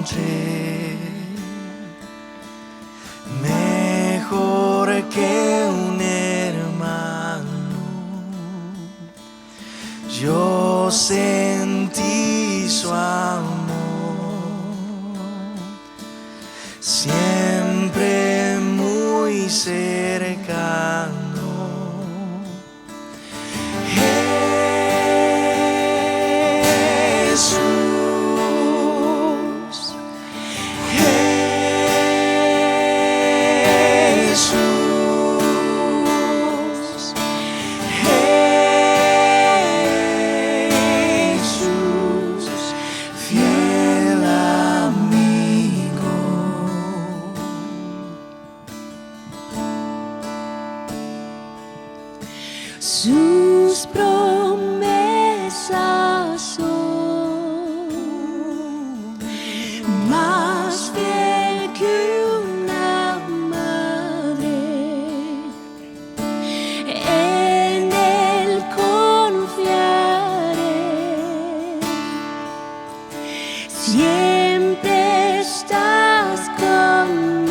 encontré, mejor que un hermano. Yo sentí su amor, siempre muy cercano. Sus promesas son más fiel que una madre. En él confiaré. Siempre estás conmigo.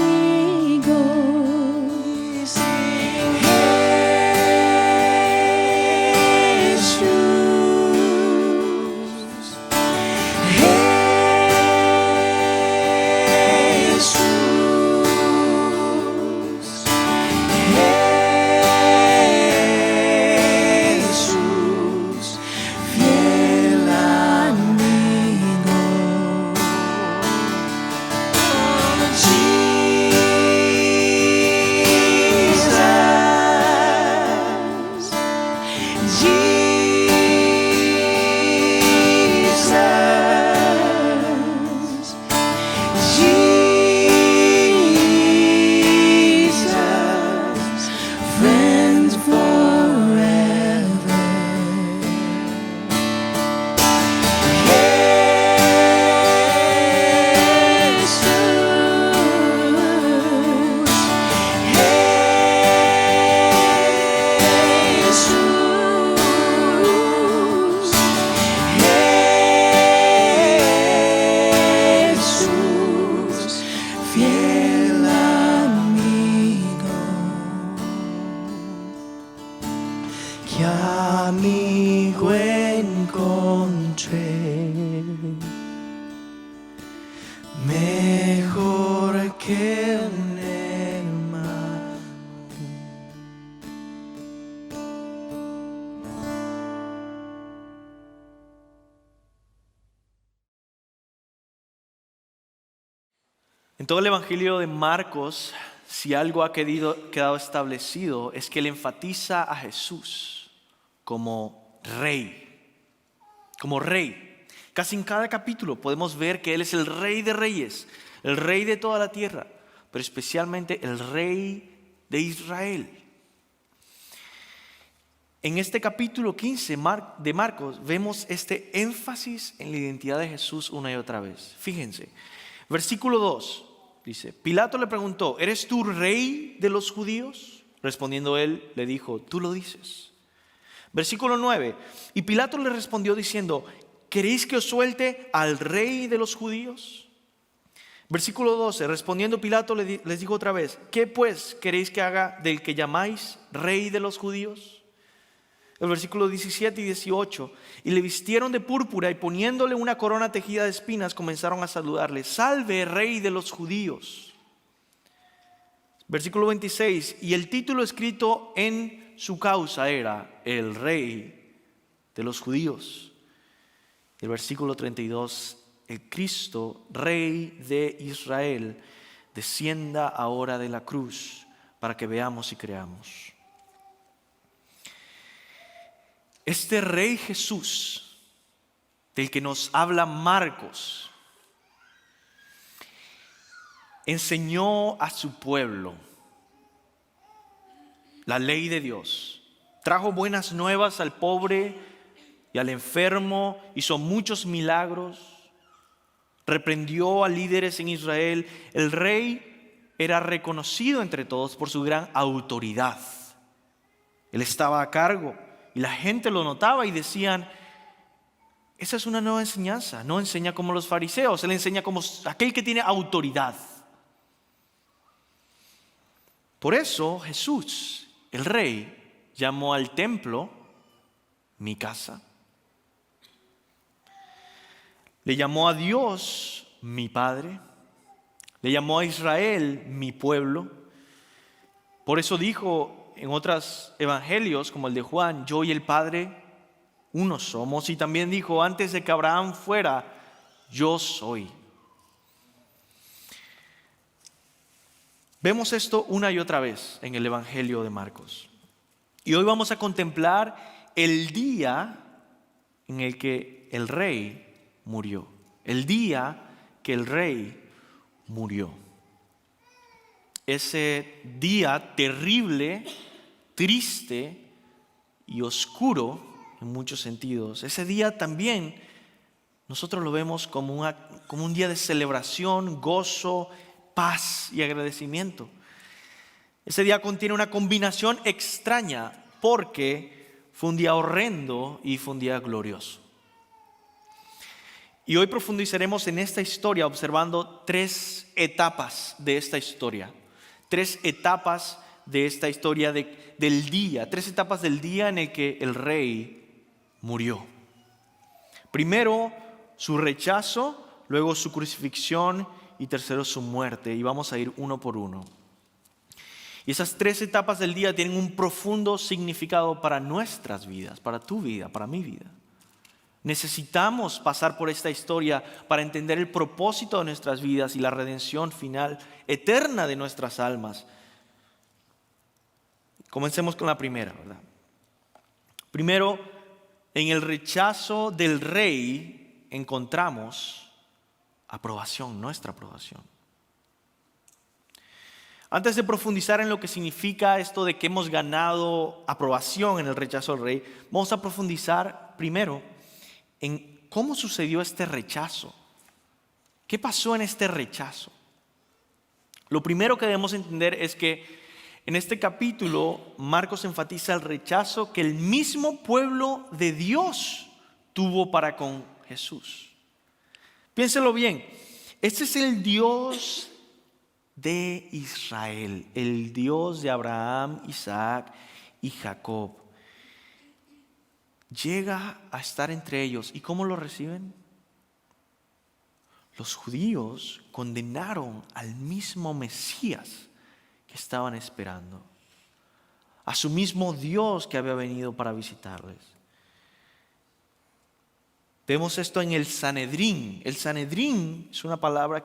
¿Qué amigo encontré? Mejor que un hermano. En todo el Evangelio de Marcos, si algo ha quedado establecido, es que él enfatiza a Jesús como rey, como rey. Casi en cada capítulo podemos ver que él es el rey de reyes, el rey de toda la tierra, pero especialmente el rey de Israel. En este capítulo 15 de Marcos vemos este énfasis en la identidad de Jesús una y otra vez. Fíjense, versículo 2 dice: Pilato le preguntó, ¿eres tú rey de los judíos? Respondiendo él, le dijo, tú lo dices. Versículo 9, y Pilato le respondió diciendo, ¿queréis que os suelte al rey de los judíos? Versículo 12, respondiendo Pilato les dijo otra vez, ¿qué pues queréis que haga del que llamáis rey de los judíos? El versículo 17 y 18, y le vistieron de púrpura y poniéndole una corona tejida de espinas comenzaron a saludarle, salve rey de los judíos. Versículo 26, y el título escrito en su causa era el rey de los judíos. El versículo 32, el Cristo, rey de Israel, descienda ahora de la cruz para que veamos y creamos. Este rey Jesús, del que nos habla Marcos, enseñó a su pueblo la ley de Dios, trajo buenas nuevas al pobre y al enfermo, hizo muchos milagros, reprendió a líderes en Israel. El rey era reconocido entre todos por su gran autoridad. Él estaba a cargo y la gente lo notaba y decían, Esa es una nueva enseñanza. No enseña como los fariseos, él enseña como aquel que tiene autoridad. Por eso Jesús, el Rey, llamó al templo mi casa. Le llamó a Dios mi Padre. Le llamó a Israel mi pueblo. Por eso dijo en otros evangelios, como el de Juan, yo y el Padre uno somos. Y también dijo, antes de que Abraham fuera, yo soy. Vemos esto una y otra vez en el Evangelio de Marcos. Y hoy vamos a contemplar el día en el que el Rey murió. El día que el Rey murió. Ese día terrible, triste y oscuro en muchos sentidos. Ese día también nosotros lo vemos como un día de celebración, gozo, paz y agradecimiento. Ese día contiene una combinación extraña porque fue un día horrendo y fue un día glorioso. Y hoy profundizaremos en esta historia observando 3 etapas de esta historia. 3 etapas de esta historia del día. 3 etapas del día en el que el Rey murió. Primero, su rechazo, luego su crucifixión y tercero, su muerte. Y vamos a ir uno por uno. Y esas 3 etapas del día tienen un profundo significado para nuestras vidas, para tu vida, para mi vida. Necesitamos pasar por esta historia para entender el propósito de nuestras vidas y la redención final eterna de nuestras almas. Comencemos con la primera, ¿verdad? Primero, en el rechazo del Rey encontramos aprobación, nuestra aprobación. Antes de profundizar en lo que significa esto de que hemos ganado aprobación en el rechazo del Rey, vamos a profundizar primero en cómo sucedió este rechazo. ¿Qué pasó en este rechazo? Lo primero que debemos entender es que en este capítulo Marcos enfatiza el rechazo que el mismo pueblo de Dios tuvo para con Jesús. Piénselo bien, este es el Dios de Israel, el Dios de Abraham, Isaac y Jacob. Llega a estar entre ellos. ¿Y cómo lo reciben? Los judíos condenaron al mismo Mesías que estaban esperando, a su mismo Dios que había venido para visitarles. Vemos esto en el Sanedrín. El Sanedrín es una palabra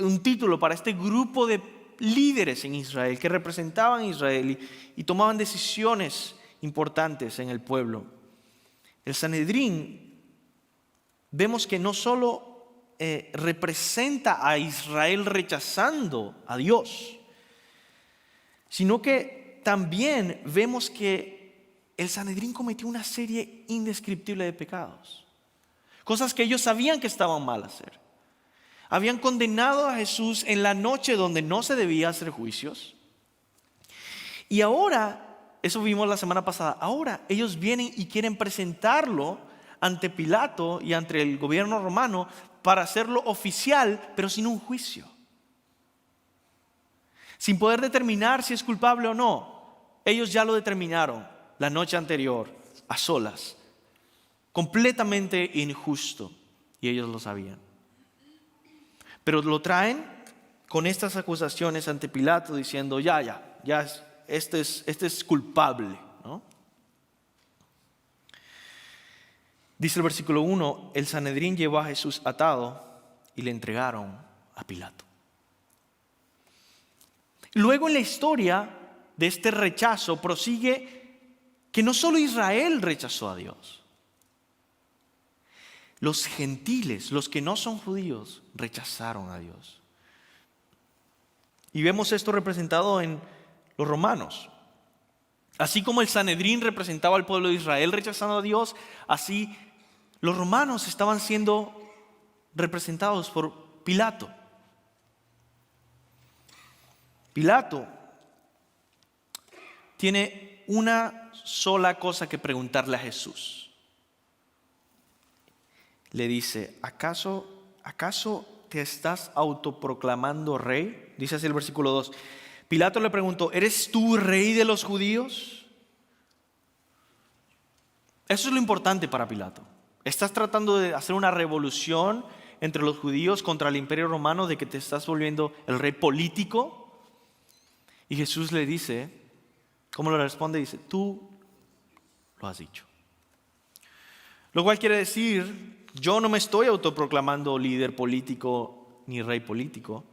un título para este grupo de líderes en Israel que representaban a Israel y tomaban decisiones importantes en el pueblo. El Sanedrín, vemos que no solo representa a Israel rechazando a Dios, sino que también vemos que el Sanedrín cometió una serie indescriptible de pecados. Cosas que ellos sabían que estaban mal hacer. Habían condenado a Jesús en la noche donde no se debía hacer juicios. Y ahora, eso vimos la semana pasada, ahora ellos vienen y quieren presentarlo ante Pilato y ante el gobierno romano para hacerlo oficial, pero sin un juicio. Sin poder determinar si es culpable o no. Ellos ya lo determinaron la noche anterior, a solas. Completamente injusto. Y ellos lo sabían. Pero lo traen con estas acusaciones ante Pilato diciendo, este es culpable, ¿no? Dice el versículo 1, el Sanedrín llevó a Jesús atado y le entregaron a Pilato. Luego en la historia de este rechazo prosigue que no solo Israel rechazó a Dios. Los gentiles, los que no son judíos, rechazaron a Dios. Y vemos esto representado en los romanos. Así como el Sanedrín representaba al pueblo de Israel rechazando a Dios, así los romanos estaban siendo representados por Pilato. Pilato tiene una sola cosa que preguntarle a Jesús. le dice, ¿acaso te estás autoproclamando rey? Dice así el versículo 2. Pilato le preguntó, ¿eres tú rey de los judíos? Eso es lo importante para Pilato. ¿Estás tratando de hacer una revolución entre los judíos contra el imperio romano, de que te estás volviendo el rey político? Y Jesús le dice, ¿cómo le responde? Dice, tú lo has dicho. Lo cual quiere decir, yo no me estoy autoproclamando líder político ni rey político.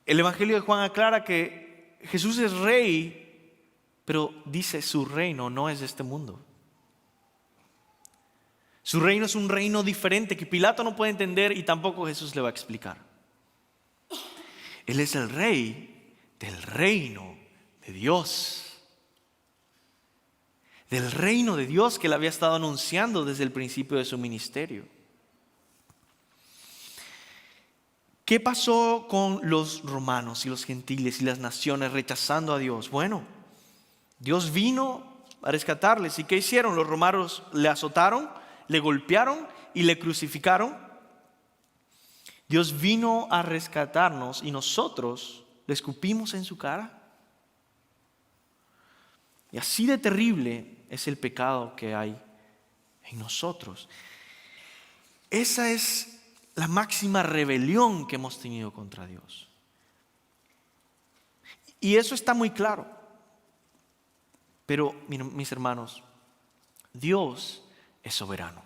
El Evangelio de Juan aclara que Jesús es rey, pero dice su reino no es de este mundo. Su reino es un reino diferente que Pilato no puede entender y tampoco Jesús le va a explicar. Él es el rey del reino de Dios. Del reino de Dios que él había estado anunciando desde el principio de su ministerio. ¿Qué pasó con los romanos y los gentiles y las naciones rechazando a Dios? Bueno, Dios vino a rescatarles. ¿Y qué hicieron? Los romanos le azotaron, le golpearon y le crucificaron. Dios vino a rescatarnos y nosotros le escupimos en su cara. Y así de terrible es el pecado que hay en nosotros. Esa es la máxima rebelión que hemos tenido contra Dios. Y eso está muy claro. Pero, mis hermanos, Dios es soberano.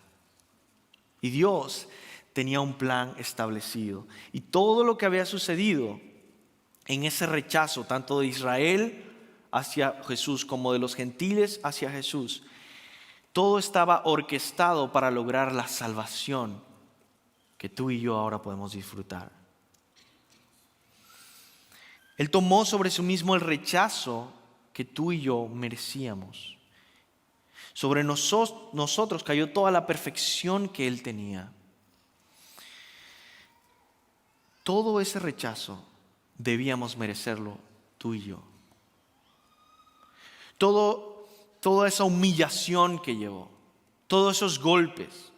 Y Dios tenía un plan establecido. Y todo lo que había sucedido en ese rechazo, tanto de Israel hacia Jesús como de los gentiles hacia Jesús, todo estaba orquestado para lograr la salvación que tú y yo ahora podemos disfrutar. Él tomó sobre sí mismo el rechazo que tú y yo merecíamos. Sobre nosotros cayó toda la perfección que Él tenía. Todo ese rechazo debíamos merecerlo tú y yo. Toda esa humillación que llevó, todos esos golpes,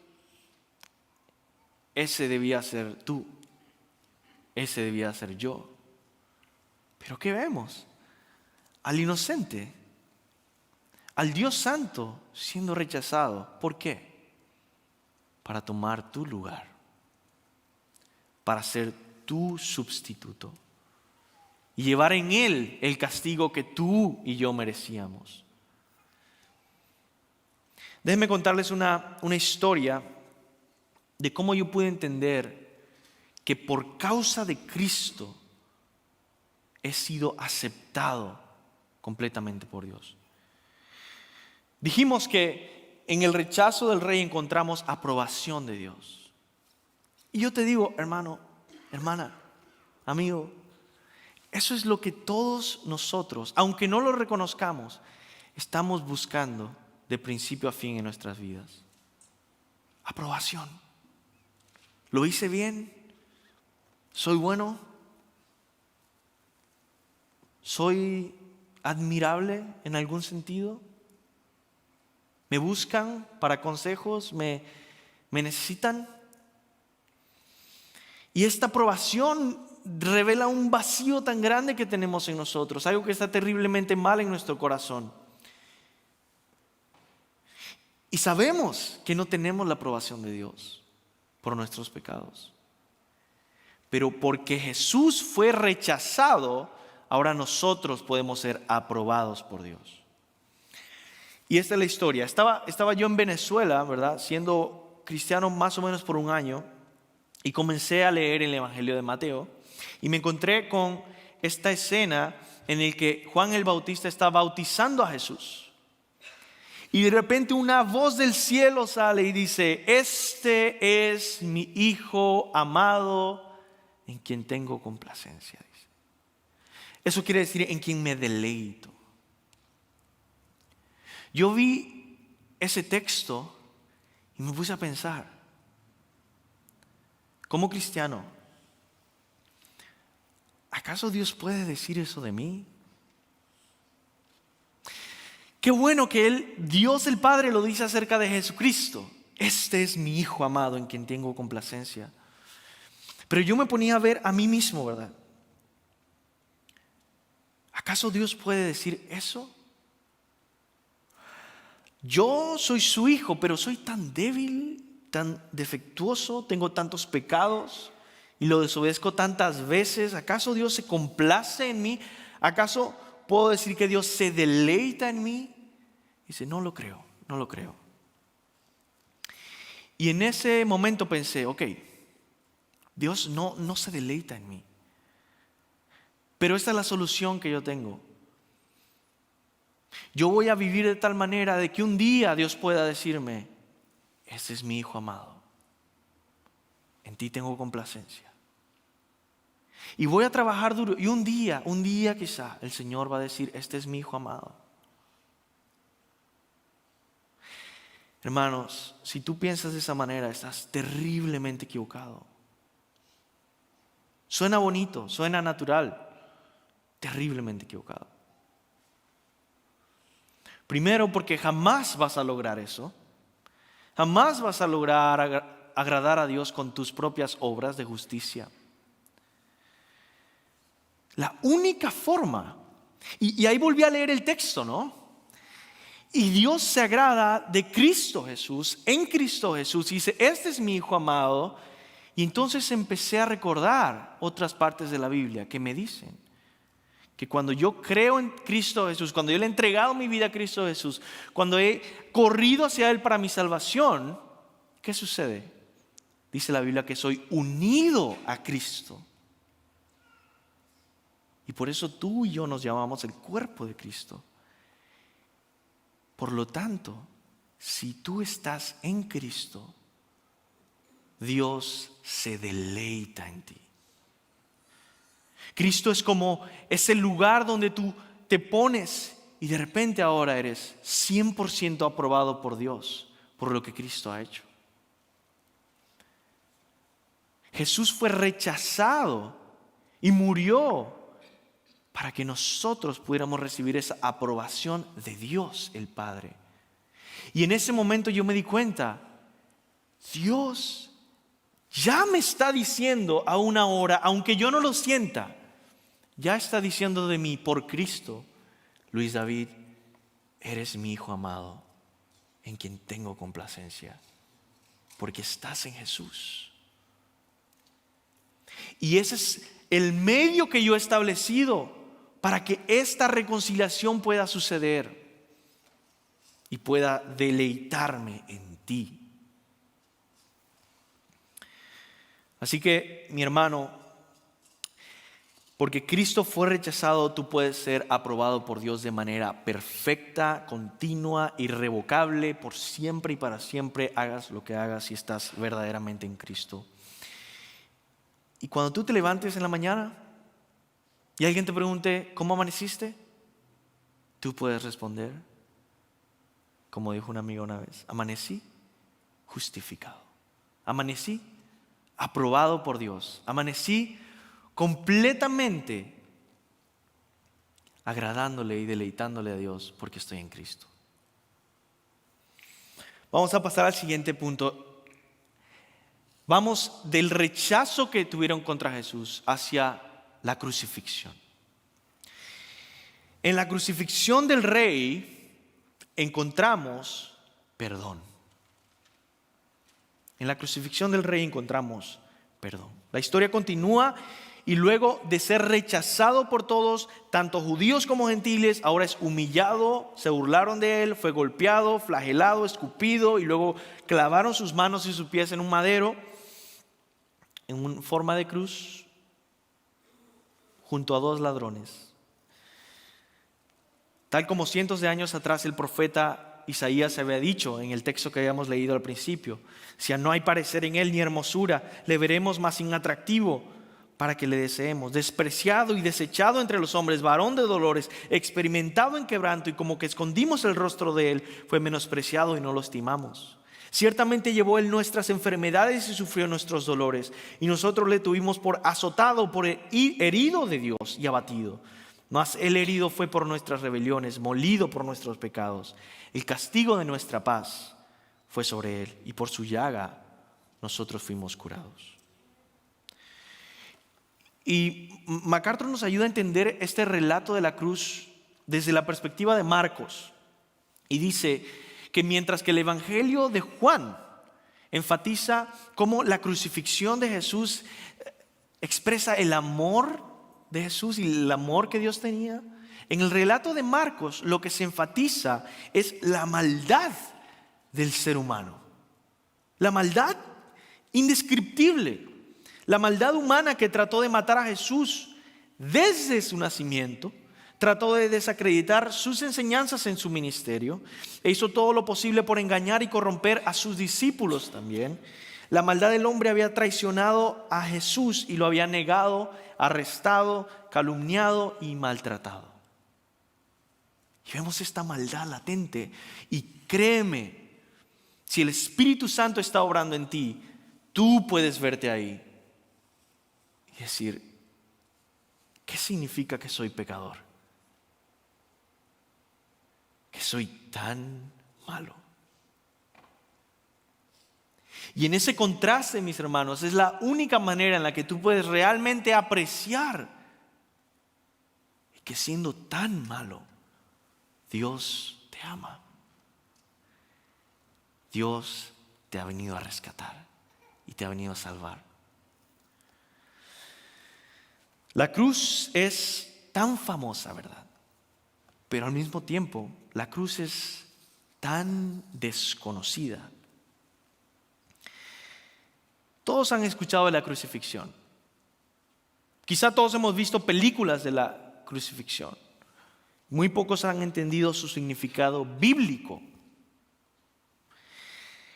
ese debía ser tú, ese debía ser yo. Pero ¿qué vemos? Al inocente, al Dios Santo siendo rechazado. ¿Por qué? Para tomar tu lugar, para ser tu sustituto y llevar en Él el castigo que tú y yo merecíamos. Déjenme contarles una historia de cómo yo pude entender que por causa de Cristo he sido aceptado completamente por Dios. Dijimos que en el rechazo del rey encontramos aprobación de Dios. Y yo te digo, hermano, hermana, amigo, eso es lo que todos nosotros, aunque no lo reconozcamos, estamos buscando de principio a fin en nuestras vidas. Aprobación. ¿Lo hice bien? ¿Soy bueno? ¿Soy admirable en algún sentido? ¿Me buscan para consejos? ¿Me necesitan? Y esta aprobación revela un vacío tan grande que tenemos en nosotros, algo que está terriblemente mal en nuestro corazón. Y sabemos que no tenemos la aprobación de Dios por nuestros pecados. Pero porque Jesús fue rechazado, ahora nosotros podemos ser aprobados por Dios. Y esta es la historia. Estaba yo en Venezuela, ¿verdad? Siendo cristiano más o menos por un año, y comencé a leer el Evangelio de Mateo, y me encontré con esta escena en la que Juan el Bautista está bautizando a Jesús. Y de repente una voz del cielo sale y dice: este es mi Hijo amado, en quien tengo complacencia. Dice. Eso quiere decir en quien me deleito. Yo vi ese texto y me puse a pensar, como cristiano, ¿acaso Dios puede decir eso de mí? Qué bueno que Dios el Padre lo dice acerca de Jesucristo. Este es mi Hijo amado en quien tengo complacencia. Pero yo me ponía a ver a mí mismo, ¿verdad? ¿Acaso Dios puede decir eso? Yo soy su hijo, pero soy tan débil, tan defectuoso, tengo tantos pecados y lo desobedezco tantas veces. ¿Acaso Dios se complace en mí? ¿Acaso puedo decir que Dios se deleita en mí? Dice, no lo creo, no lo creo. Y en ese momento pensé, ok, Dios no se deleita en mí. Pero esta es la solución que yo tengo. Yo voy a vivir de tal manera de que un día Dios pueda decirme, este es mi Hijo amado, en ti tengo complacencia. Y voy a trabajar duro y un día quizá el Señor va a decir, este es mi Hijo amado. Hermanos, si tú piensas de esa manera, estás terriblemente equivocado. Suena bonito, suena natural, terriblemente equivocado. Primero, porque jamás vas a lograr eso. Jamás vas a lograr agradar a Dios con tus propias obras de justicia. La única forma, y ahí volví a leer el texto, ¿no? Y Dios se agrada de Cristo Jesús, en Cristo Jesús, y dice, este es mi Hijo amado. Y entonces empecé a recordar otras partes de la Biblia que me dicen que cuando yo creo en Cristo Jesús, cuando yo le he entregado mi vida a Cristo Jesús, cuando he corrido hacia Él para mi salvación, ¿qué sucede? Dice la Biblia que soy unido a Cristo. Y por eso tú y yo nos llamamos el cuerpo de Cristo. Por lo tanto, si tú estás en Cristo, Dios se deleita en ti. Cristo es como ese lugar donde tú te pones y de repente ahora eres 100% aprobado por Dios, por lo que Cristo ha hecho. Jesús fue rechazado y murió para que nosotros pudiéramos recibir esa aprobación de Dios el Padre. Y en ese momento yo me di cuenta, Dios ya me está diciendo a una hora, aunque yo no lo sienta, ya está diciendo de mí por Cristo, Luis David, eres mi Hijo amado, en quien tengo complacencia, porque estás en Jesús. Y ese es el medio que yo he establecido para que esta reconciliación pueda suceder y pueda deleitarme en ti. Así que, mi hermano, porque Cristo fue rechazado, tú puedes ser aprobado por Dios de manera perfecta, continua, irrevocable, por siempre y para siempre, hagas lo que hagas si estás verdaderamente en Cristo. Y cuando tú te levantes en la mañana y alguien te pregunte, ¿cómo amaneciste? Tú puedes responder, como dijo un amigo una vez, amanecí justificado, amanecí aprobado por Dios, amanecí completamente agradándole y deleitándole a Dios porque estoy en Cristo. Vamos a pasar al siguiente punto. Vamos del rechazo que tuvieron contra Jesús hacia la crucifixión. En la crucifixión del Rey encontramos perdón. En la crucifixión del Rey encontramos perdón. La historia continúa y luego de ser rechazado por todos, tanto judíos como gentiles, ahora es humillado, se burlaron de él, fue golpeado, flagelado, escupido y luego clavaron sus manos y sus pies en un madero, en forma de cruz, junto a dos ladrones. Tal como cientos de años atrás el profeta Isaías había dicho en el texto que habíamos leído al principio, si no hay parecer en él ni hermosura, le veremos más inatractivo para que le deseemos, despreciado y desechado entre los hombres, varón de dolores, experimentado en quebranto, y como que escondimos el rostro de él, fue menospreciado y no lo estimamos. Ciertamente llevó él nuestras enfermedades y sufrió nuestros dolores, y nosotros le tuvimos por azotado, por herido de Dios y abatido. Mas el herido fue por nuestras rebeliones, molido por nuestros pecados. El castigo de nuestra paz fue sobre él, y por su llaga nosotros fuimos curados. Y MacArthur nos ayuda a entender este relato de la cruz desde la perspectiva de Marcos. Y dice que mientras que el Evangelio de Juan enfatiza cómo la crucifixión de Jesús expresa el amor de Jesús y el amor que Dios tenía, en el relato de Marcos lo que se enfatiza es la maldad del ser humano. La maldad indescriptible. La maldad humana que trató de matar a Jesús desde su nacimiento, trató de desacreditar sus enseñanzas en su ministerio, e hizo todo lo posible por engañar y corromper a sus discípulos también. La maldad del hombre había traicionado a Jesús y lo había negado, arrestado, calumniado y maltratado. Y vemos esta maldad latente, y créeme, si el Espíritu Santo está obrando en ti, tú puedes verte ahí y decir, ¿qué significa que soy pecador? Que soy tan malo. Y en ese contraste, mis hermanos, es la única manera en la que tú puedes realmente apreciar que siendo tan malo, Dios te ama. Dios te ha venido a rescatar y te ha venido a salvar. La cruz es tan famosa, ¿verdad? Pero al mismo tiempo, la cruz es tan desconocida. Todos han escuchado de la crucifixión. Quizá todos hemos visto películas de la crucifixión. Muy pocos han entendido su significado bíblico.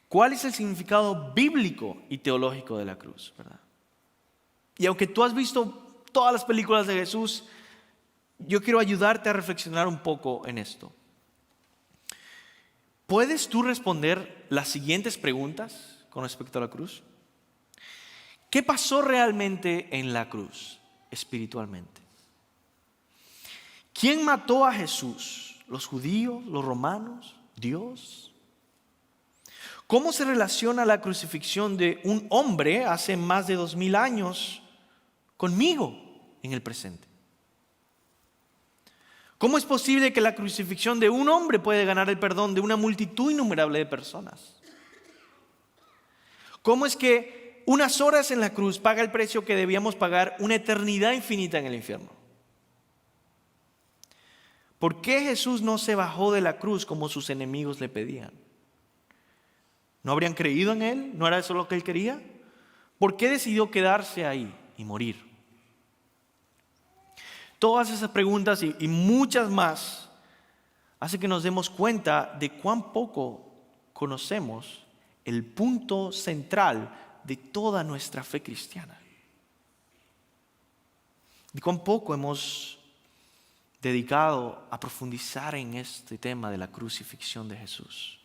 ¿Cuál es el significado bíblico y teológico de la cruz, verdad? Y aunque tú has visto todas las películas de Jesús, yo quiero ayudarte a reflexionar un poco en esto. ¿Puedes tú responder las siguientes preguntas con respecto a la cruz? ¿Qué pasó realmente en la cruz, espiritualmente? ¿Quién mató a Jesús? ¿Los judíos? ¿Los romanos? ¿Dios? ¿Cómo se relaciona la crucifixión de un hombre hace más de 2000 años conmigo en el presente? ¿Cómo es posible que la crucifixión de un hombre puede ganar el perdón de una multitud innumerable de personas? ¿Cómo es que unas horas en la cruz paga el precio que debíamos pagar una eternidad infinita en el infierno? ¿Por qué Jesús no se bajó de la cruz como sus enemigos le pedían? ¿No habrían creído en Él? ¿No era eso lo que Él quería? ¿Por qué decidió quedarse ahí y morir? Todas esas preguntas y muchas más hacen que nos demos cuenta de cuán poco conocemos el punto central de toda nuestra fe cristiana. De cuán poco hemos dedicado a profundizar en este tema de la crucifixión de Jesús.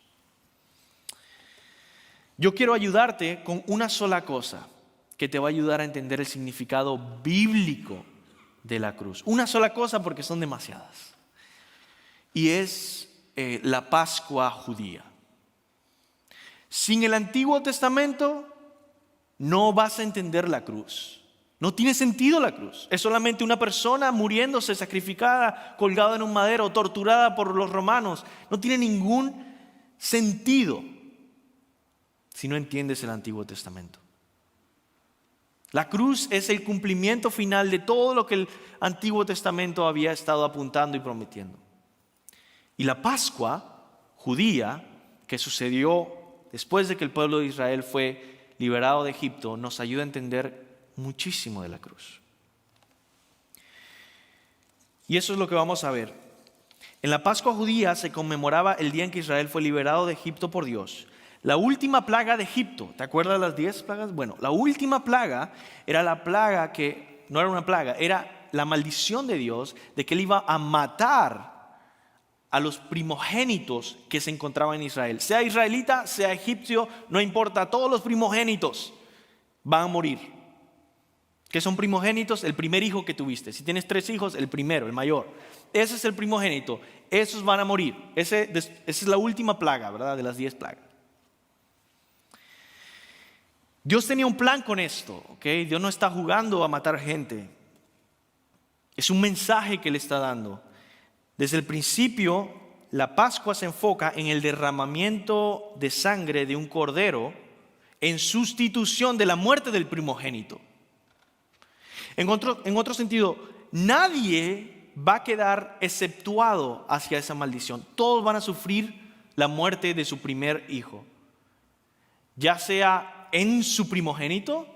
Yo quiero ayudarte con una sola cosa que te va a ayudar a entender el significado bíblico de la cruz. Una sola cosa, porque son demasiadas. Y es la Pascua judía. Sin el Antiguo Testamento no vas a entender la cruz. No tiene sentido la cruz. Es solamente una persona muriéndose, sacrificada, colgada en un madero, torturada por los romanos. No tiene ningún sentido si no entiendes el Antiguo Testamento. La cruz es el cumplimiento final de todo lo que el Antiguo Testamento había estado apuntando y prometiendo. Y la Pascua judía, que sucedió después de que el pueblo de Israel fue liberado de Egipto, nos ayuda a entender muchísimo de la cruz. Y eso es lo que vamos a ver. En la Pascua judía se conmemoraba el día en que Israel fue liberado de Egipto por Dios. La última plaga de Egipto, ¿te acuerdas de las 10 plagas? Bueno, la última plaga era la plaga que no era una plaga, era la maldición de Dios de que Él iba a matar a los primogénitos que se encontraban en Israel. Sea israelita, sea egipcio, no importa, todos los primogénitos van a morir. ¿Qué son primogénitos? El primer hijo que tuviste. Si tienes 3 hijos, el primero, el mayor. Ese es el primogénito. Esos van a morir. Esa es la última plaga, ¿verdad? De las 10 plagas. Dios tenía un plan con esto, ¿ok? Dios no está jugando a matar gente. Es un mensaje que le está dando. Desde el principio, la Pascua se enfoca en el derramamiento de sangre de un cordero en sustitución de la muerte del primogénito. En otro sentido, nadie va a quedar exceptuado hacia esa maldición. Todos van a sufrir la muerte de su primer hijo, ya sea en su primogénito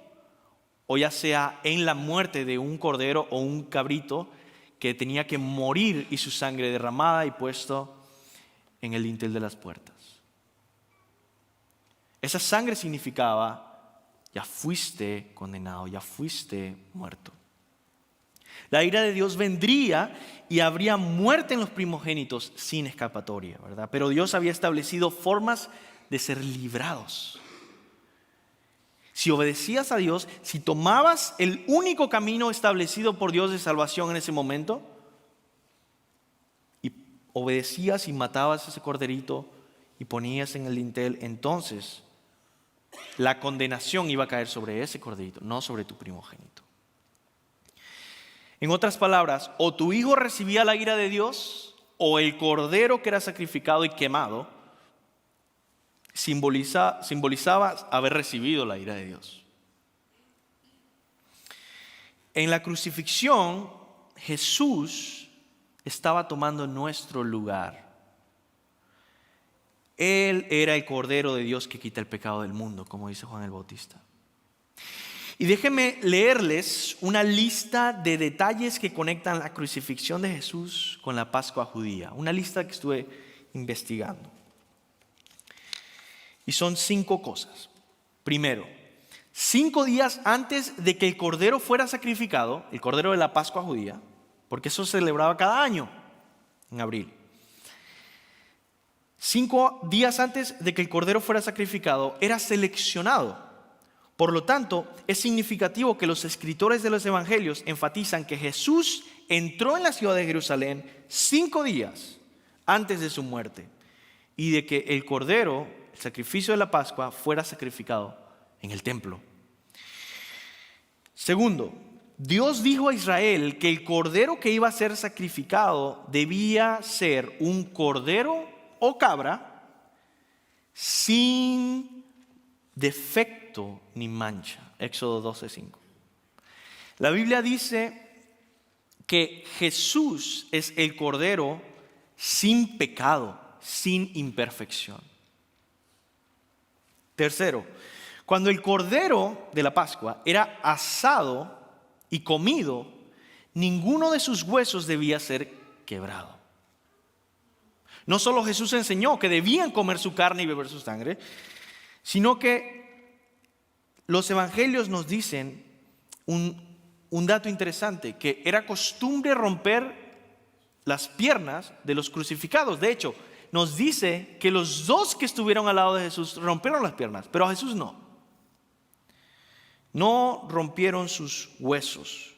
o ya sea en la muerte de un cordero o un cabrito que tenía que morir y su sangre derramada y puesto en el dintel de las puertas. Esa sangre significaba: ya fuiste condenado, ya fuiste muerto. La ira de Dios vendría y habría muerte en los primogénitos sin escapatoria, ¿verdad? Pero Dios había establecido formas de ser librados. Si obedecías a Dios, si tomabas el único camino establecido por Dios de salvación en ese momento, y obedecías y matabas a ese corderito y ponías en el dintel, entonces la condenación iba a caer sobre ese corderito, no sobre tu primogénito. En otras palabras, o tu hijo recibía la ira de Dios, o el cordero que era sacrificado y quemado simbolizaba haber recibido la ira de Dios. En la crucifixión, Jesús estaba tomando nuestro lugar. Él era el Cordero de Dios que quita el pecado del mundo, como dice Juan el Bautista. Y déjenme leerles una lista de detalles que conectan la crucifixión de Jesús con la Pascua judía. Una lista que estuve investigando. Y son 5 cosas. Primero, 5 días antes de que el cordero fuera sacrificado, el cordero de la Pascua judía, porque eso se celebraba cada año, en abril. 5 días antes de que el cordero fuera sacrificado, era seleccionado. Por lo tanto, es significativo que los escritores de los evangelios enfatizan que Jesús entró en la ciudad de Jerusalén 5 días antes de su muerte y de que el cordero, el sacrificio de la Pascua, fuera sacrificado en el templo. Segundo, Dios dijo a Israel que el cordero que iba a ser sacrificado debía ser un cordero o cabra sin defecto ni mancha. Éxodo 12:5. La Biblia dice que Jesús es el cordero sin pecado, sin imperfección. Tercero, cuando el cordero de la Pascua era asado y comido, ninguno de sus huesos debía ser quebrado. No solo Jesús enseñó que debían comer su carne y beber su sangre, sino que los evangelios nos dicen un dato interesante, que era costumbre romper las piernas de los crucificados. De hecho, nos dice que los 2 que estuvieron al lado de Jesús rompieron las piernas, pero a Jesús no. No rompieron sus huesos,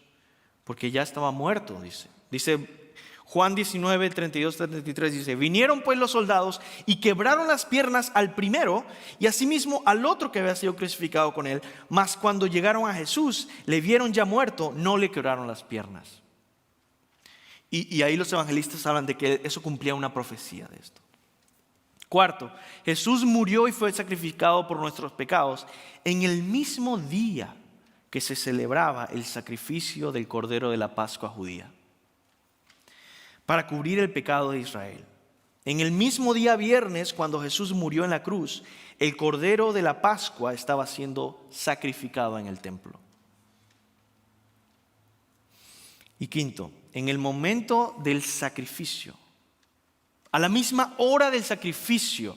porque ya estaba muerto, dice. Dice Juan 19, 32, 33, dice: vinieron pues los soldados y quebraron las piernas al primero y asimismo al otro que había sido crucificado con él. Mas cuando llegaron a Jesús, le vieron ya muerto, no le quebraron las piernas. Y ahí los evangelistas hablan de que eso cumplía una profecía de esto. Cuarto, Jesús murió y fue sacrificado por nuestros pecados en el mismo día que se celebraba el sacrificio del cordero de la Pascua judía, para cubrir el pecado de Israel. En el mismo día viernes, cuando Jesús murió en la cruz, el cordero de la Pascua estaba siendo sacrificado en el templo. Y quinto, en el momento del sacrificio, a la misma hora del sacrificio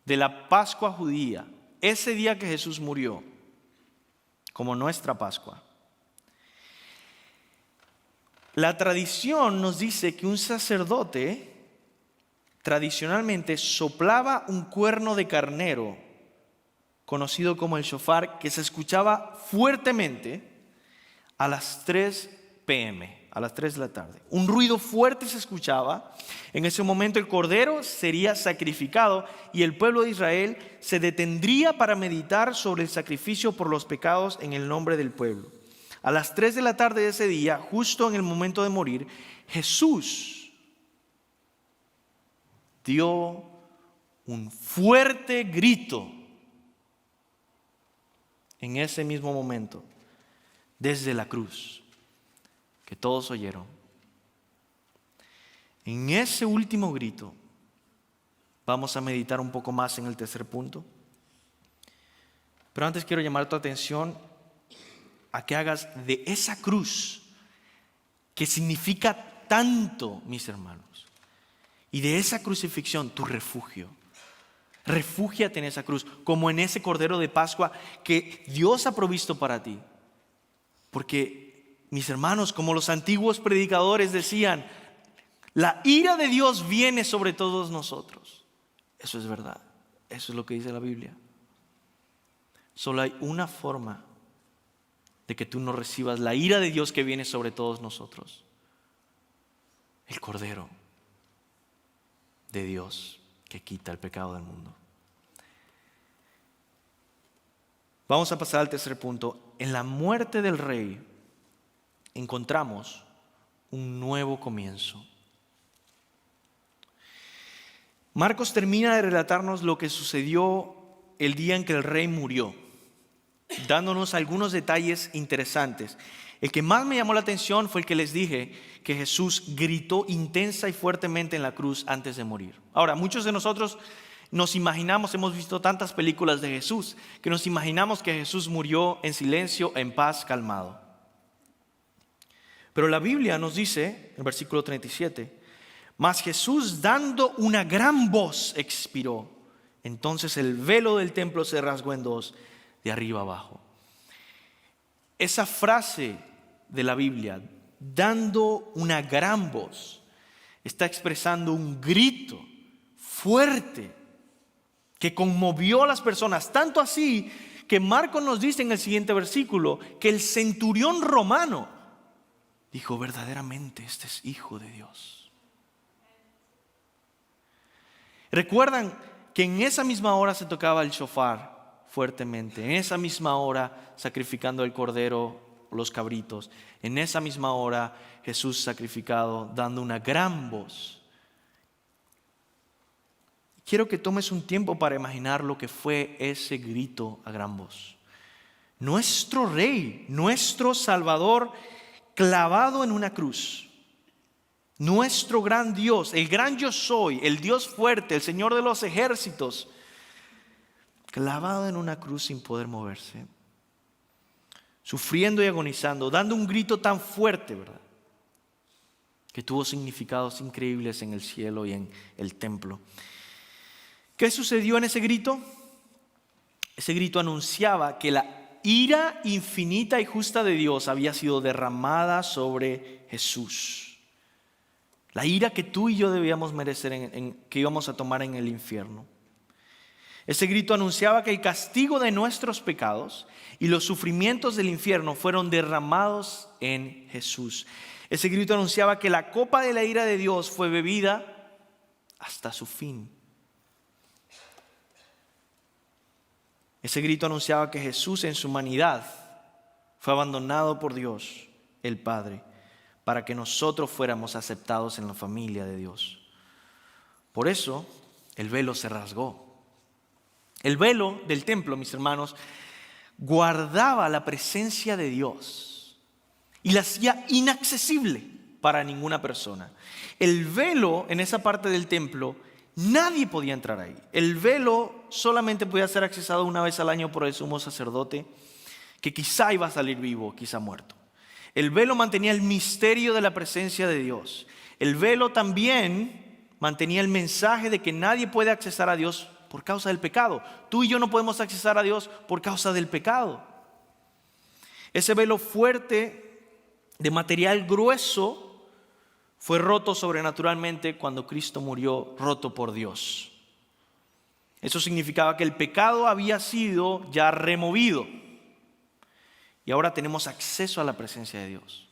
de la Pascua judía, ese día que Jesús murió, como nuestra Pascua, la tradición nos dice que un sacerdote tradicionalmente soplaba un cuerno de carnero, conocido como el shofar, que se escuchaba fuertemente a las 3 p.m., a las 3 de la tarde. Un ruido fuerte se escuchaba. En ese momento el cordero sería sacrificado y el pueblo de Israel se detendría para meditar sobre el sacrificio por los pecados en el nombre del pueblo. A las 3 de la tarde de ese día, justo en el momento de morir, Jesús dio un fuerte grito en ese mismo momento, desde la cruz, que todos oyeron. En ese último grito, vamos a meditar un poco más en el tercer punto. Pero antes quiero llamar tu atención a que hagas de esa cruz, que significa tanto, mis hermanos, y de esa crucifixión tu refugio. Refúgiate en esa cruz, como en ese cordero de Pascua que Dios ha provisto para ti. Porque, mis hermanos, como los antiguos predicadores decían, la ira de Dios viene sobre todos nosotros. Eso es verdad, eso es lo que dice la Biblia. Solo hay una forma de que tú no recibas la ira de Dios que viene sobre todos nosotros: el cordero de Dios que quita el pecado del mundo. Vamos a pasar al tercer punto. En la muerte del rey encontramos un nuevo comienzo. Marcos termina de relatarnos lo que sucedió el día en que el rey murió, dándonos algunos detalles interesantes. El que más me llamó la atención fue el que les dije, que Jesús gritó intensa y fuertemente en la cruz antes de morir. Ahora, muchos de nosotros nos imaginamos, hemos visto tantas películas de Jesús, que nos imaginamos que Jesús murió en silencio, en paz, calmado. Pero la Biblia nos dice, en el versículo 37, mas Jesús, dando una gran voz, expiró. Entonces el velo del templo se rasgó en dos, de arriba abajo. Esa frase de la Biblia, dando una gran voz, está expresando un grito fuerte que conmovió a las personas, tanto así que Marcos nos dice en el siguiente versículo que el centurión romano dijo: verdaderamente este es hijo de Dios. ¿Recuerdan que en esa misma hora se tocaba el shofar fuertemente? En esa misma hora sacrificando el cordero, los cabritos. En esa misma hora Jesús sacrificado, dando una gran voz. Quiero que tomes un tiempo para imaginar lo que fue ese grito a gran voz. Nuestro Rey, nuestro Salvador, clavado en una cruz. Nuestro gran Dios, el gran yo soy, el Dios fuerte, el Señor de los ejércitos, clavado en una cruz sin poder moverse, sufriendo y agonizando, dando un grito tan fuerte, ¿verdad?, que tuvo significados increíbles en el cielo y en el templo. ¿Qué sucedió en ese grito? Ese grito anunciaba que la ira infinita y justa de Dios había sido derramada sobre Jesús. La ira que tú y yo debíamos merecer, que íbamos a tomar en el infierno. Ese grito anunciaba que el castigo de nuestros pecados y los sufrimientos del infierno fueron derramados en Jesús. Ese grito anunciaba que la copa de la ira de Dios fue bebida hasta su fin. Ese grito anunciaba que Jesús en su humanidad fue abandonado por Dios, el Padre, para que nosotros fuéramos aceptados en la familia de Dios. Por eso el velo se rasgó. El velo del templo, mis hermanos, guardaba la presencia de Dios y la hacía inaccesible para ninguna persona. El velo en esa parte del templo, nadie podía entrar ahí. El velo solamente podía ser accesado una vez al año por el sumo sacerdote, que quizá iba a salir vivo, quizá muerto. El velo mantenía el misterio de la presencia de Dios. El velo también mantenía el mensaje de que nadie puede accesar a Dios por causa del pecado. Tú y yo no podemos accesar a Dios por causa del pecado. Ese velo fuerte, de material grueso, fue roto sobrenaturalmente cuando Cristo murió, roto por Dios. Eso significaba que el pecado había sido ya removido. Y ahora tenemos acceso a la presencia de Dios.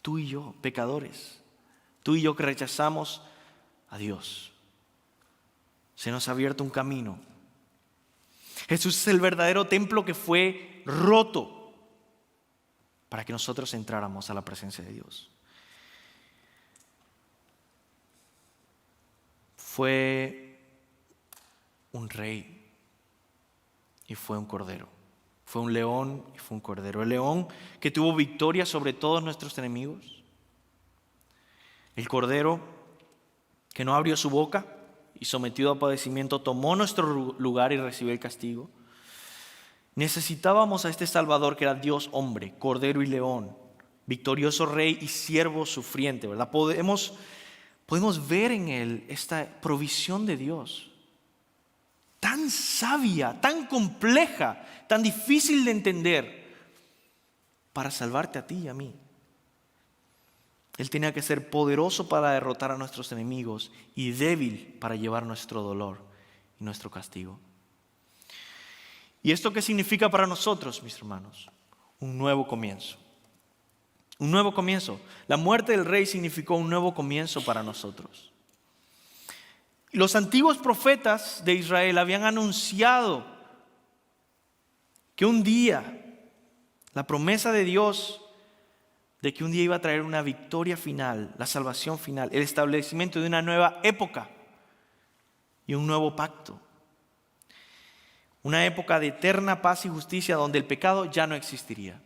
Tú y yo, pecadores. Tú y yo que rechazamos a Dios. Se nos ha abierto un camino. Jesús es el verdadero templo que fue roto para que nosotros entráramos a la presencia de Dios. Fue un rey y fue un cordero. Fue un león y fue un cordero. El león que tuvo victoria sobre todos nuestros enemigos. El cordero que no abrió su boca y sometido a padecimiento tomó nuestro lugar y recibió el castigo. Necesitábamos a este Salvador que era Dios hombre, cordero y león, victorioso rey y siervo sufriente, ¿verdad? Podemos ver en él esta provisión de Dios, tan sabia, tan compleja, tan difícil de entender, para salvarte a ti y a mí. Él tenía que ser poderoso para derrotar a nuestros enemigos y débil para llevar nuestro dolor y nuestro castigo. ¿Y esto qué significa para nosotros, mis hermanos? Un nuevo comienzo. Un nuevo comienzo. La muerte del rey significó un nuevo comienzo para nosotros. Los antiguos profetas de Israel habían anunciado que un día, la promesa de Dios de que un día iba a traer una victoria final, la salvación final, el establecimiento de una nueva época y un nuevo pacto. Una época de eterna paz y justicia donde el pecado ya no existiría.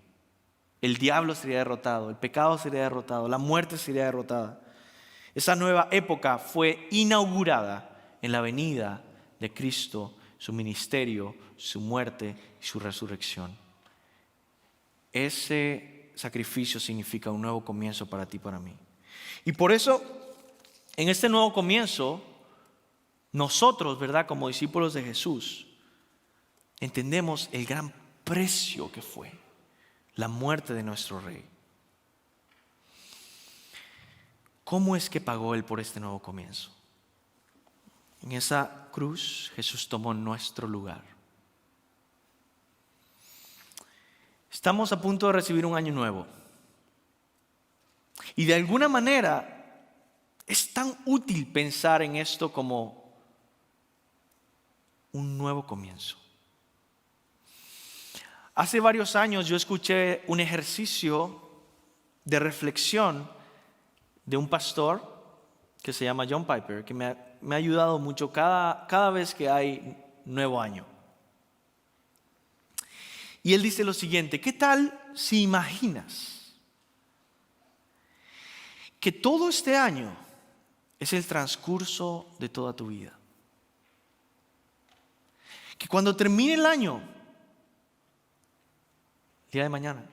El diablo sería derrotado, el pecado sería derrotado, la muerte sería derrotada. Esa nueva época fue inaugurada en la venida de Cristo, su ministerio, su muerte y su resurrección. Ese sacrificio significa un nuevo comienzo para ti y para mí. Y por eso, en este nuevo comienzo, nosotros, ¿verdad?, como discípulos de Jesús, entendemos el gran precio que fue la muerte de nuestro Rey. ¿Cómo es que pagó Él por este nuevo comienzo? En esa cruz Jesús tomó nuestro lugar. Estamos a punto de recibir un año nuevo. Y de alguna manera es tan útil pensar en esto como un nuevo comienzo. Hace varios años yo escuché un ejercicio de reflexión de un pastor que se llama John Piper, que me ha ayudado mucho cada vez que hay nuevo año. Y él dice lo siguiente: ¿qué tal si imaginas que todo este año es el transcurso de toda tu vida? Que cuando termine el año, el día de mañana,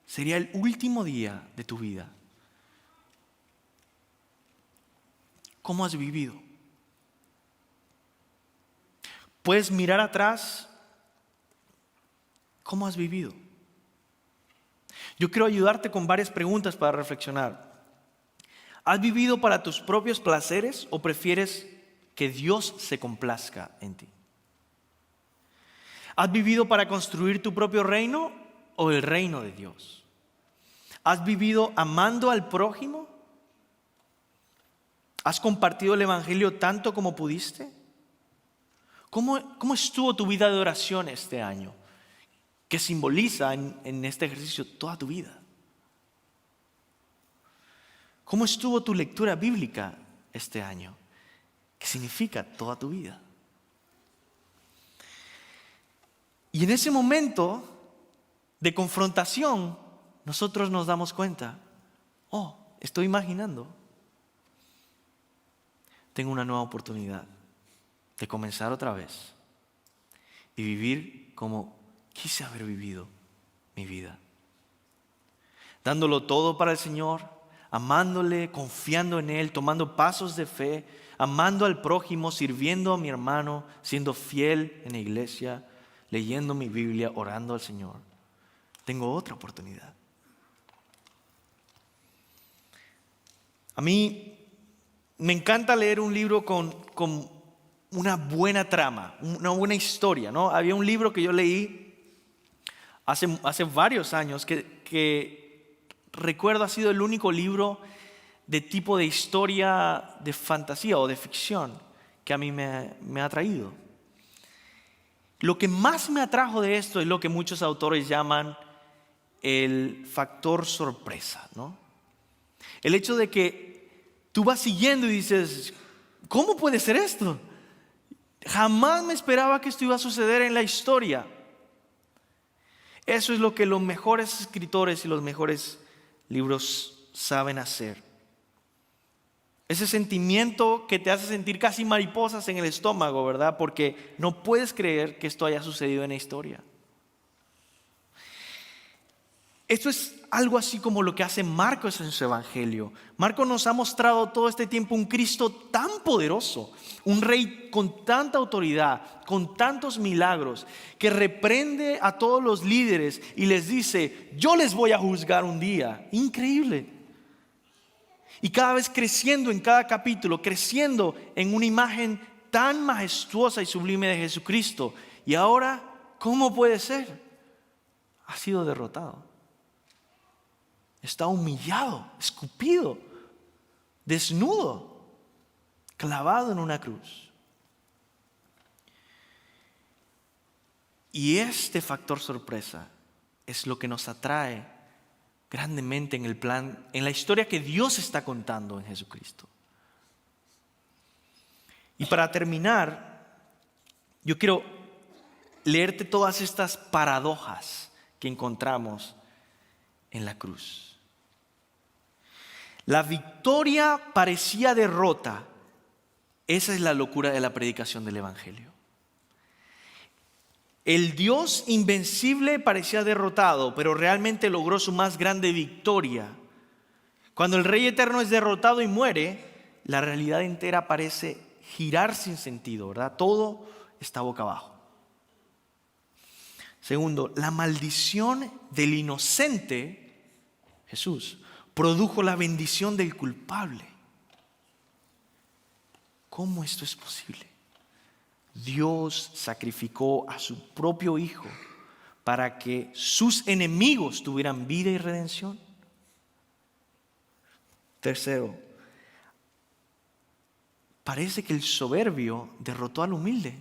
sería el último día de tu vida. ¿Cómo has vivido? Puedes mirar atrás. ¿Cómo has vivido? Yo quiero ayudarte con varias preguntas para reflexionar. ¿Has vivido para tus propios placeres o prefieres que Dios se complazca en ti? ¿Has vivido para construir tu propio reino o el reino de Dios? ¿Has vivido amando al prójimo? ¿Has compartido el evangelio tanto como pudiste? ¿Cómo estuvo tu vida de oración este año? Que simboliza en este ejercicio toda tu vida. ¿Cómo estuvo tu lectura bíblica este año? Que significa toda tu vida. Y en ese momento de confrontación, nosotros nos damos cuenta: oh, estoy imaginando. Tengo una nueva oportunidad de comenzar otra vez y vivir como quise haber vivido mi vida. Dándolo todo para el Señor, amándole, confiando en Él, tomando pasos de fe, amando al prójimo, sirviendo a mi hermano, siendo fiel en la iglesia, leyendo mi Biblia, orando al Señor. Tengo otra oportunidad. A mí me encanta leer un libro con una buena trama, una buena historia, ¿no? Había un libro que yo leí hace varios años que recuerdo ha sido el único libro de tipo de historia de fantasía o de ficción que a mí me ha atraído. Lo que más me atrajo de esto es lo que muchos autores llaman el factor sorpresa, ¿no? El hecho de que tú vas siguiendo y dices, ¿cómo puede ser esto? Jamás me esperaba que esto iba a suceder en la historia. Eso es lo que los mejores escritores y los mejores libros saben hacer. Ese sentimiento que te hace sentir casi mariposas en el estómago, ¿verdad? Porque no puedes creer que esto haya sucedido en la historia. Esto es algo así como lo que hace Marcos en su evangelio. Marcos nos ha mostrado todo este tiempo un Cristo tan poderoso, un rey con tanta autoridad, con tantos milagros, que reprende a todos los líderes y les dice, yo les voy a juzgar un día. Increíble. Y cada vez creciendo en cada capítulo, creciendo en una imagen tan majestuosa y sublime de Jesucristo. Y ahora, ¿cómo puede ser? Ha sido derrotado. Está humillado, escupido, desnudo, clavado en una cruz. Y este factor sorpresa es lo que nos atrae grandemente en el plan, en la historia que Dios está contando en Jesucristo. Y para terminar, yo quiero leerte todas estas paradojas que encontramos en la cruz. La victoria parecía derrota. Esa es la locura de la predicación del Evangelio. El Dios invencible parecía derrotado, pero realmente logró su más grande victoria. Cuando el Rey Eterno es derrotado y muere, la realidad entera parece girar sin sentido, ¿verdad? Todo está boca abajo. Segundo, la maldición del inocente, Jesús, produjo la bendición del culpable. ¿Cómo esto es posible? Dios sacrificó a su propio Hijo para que sus enemigos tuvieran vida y redención. Tercero, parece que el soberbio derrotó al humilde.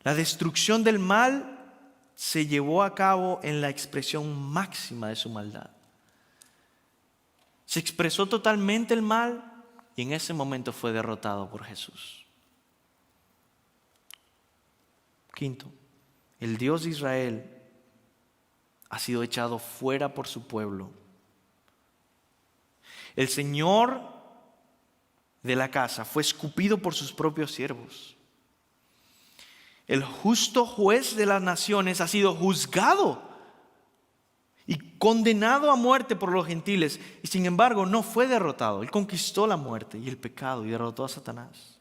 La destrucción del mal se llevó a cabo en la expresión máxima de su maldad. Se expresó totalmente el mal y en ese momento fue derrotado por Jesús. Quinto, el Dios de Israel ha sido echado fuera por su pueblo. El Señor de la casa fue escupido por sus propios siervos. El justo juez de las naciones ha sido juzgado y condenado a muerte por los gentiles. Y sin embargo no fue derrotado. Él conquistó la muerte y el pecado y derrotó a Satanás.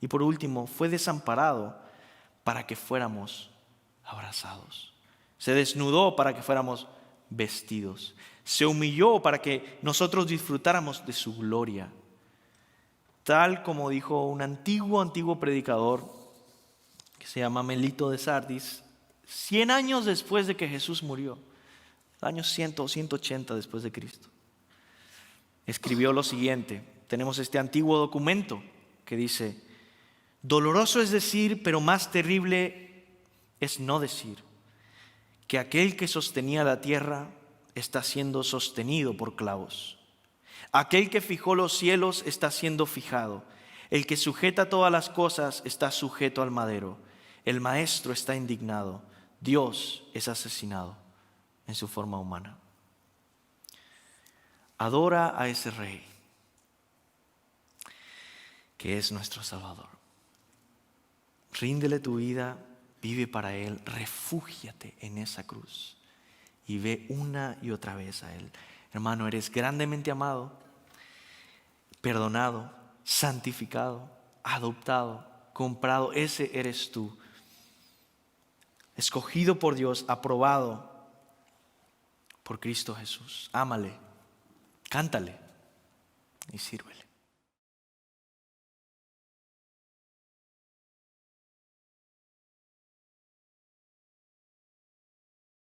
Y por último fue desamparado para que fuéramos abrazados. Se desnudó para que fuéramos vestidos. Se humilló para que nosotros disfrutáramos de su gloria. Tal como dijo un antiguo predicador que se llama Melito de Sardis, 100 años después de que Jesús murió, el año 100 o 180 después de Cristo, escribió lo siguiente. Tenemos este antiguo documento que dice: doloroso es decir, pero más terrible es no decir, que aquel que sostenía la tierra está siendo sostenido por clavos. Aquel que fijó los cielos está siendo fijado. El que sujeta todas las cosas está sujeto al madero. El maestro está indignado. Dios es asesinado en su forma humana. Adora a ese rey que es nuestro Salvador. Ríndele tu vida, vive para Él, refúgiate en esa cruz y ve una y otra vez a Él. Hermano, eres grandemente amado, perdonado, santificado, adoptado, comprado. Ese eres tú, escogido por Dios, aprobado por Cristo Jesús. Ámale, cántale y sírvele.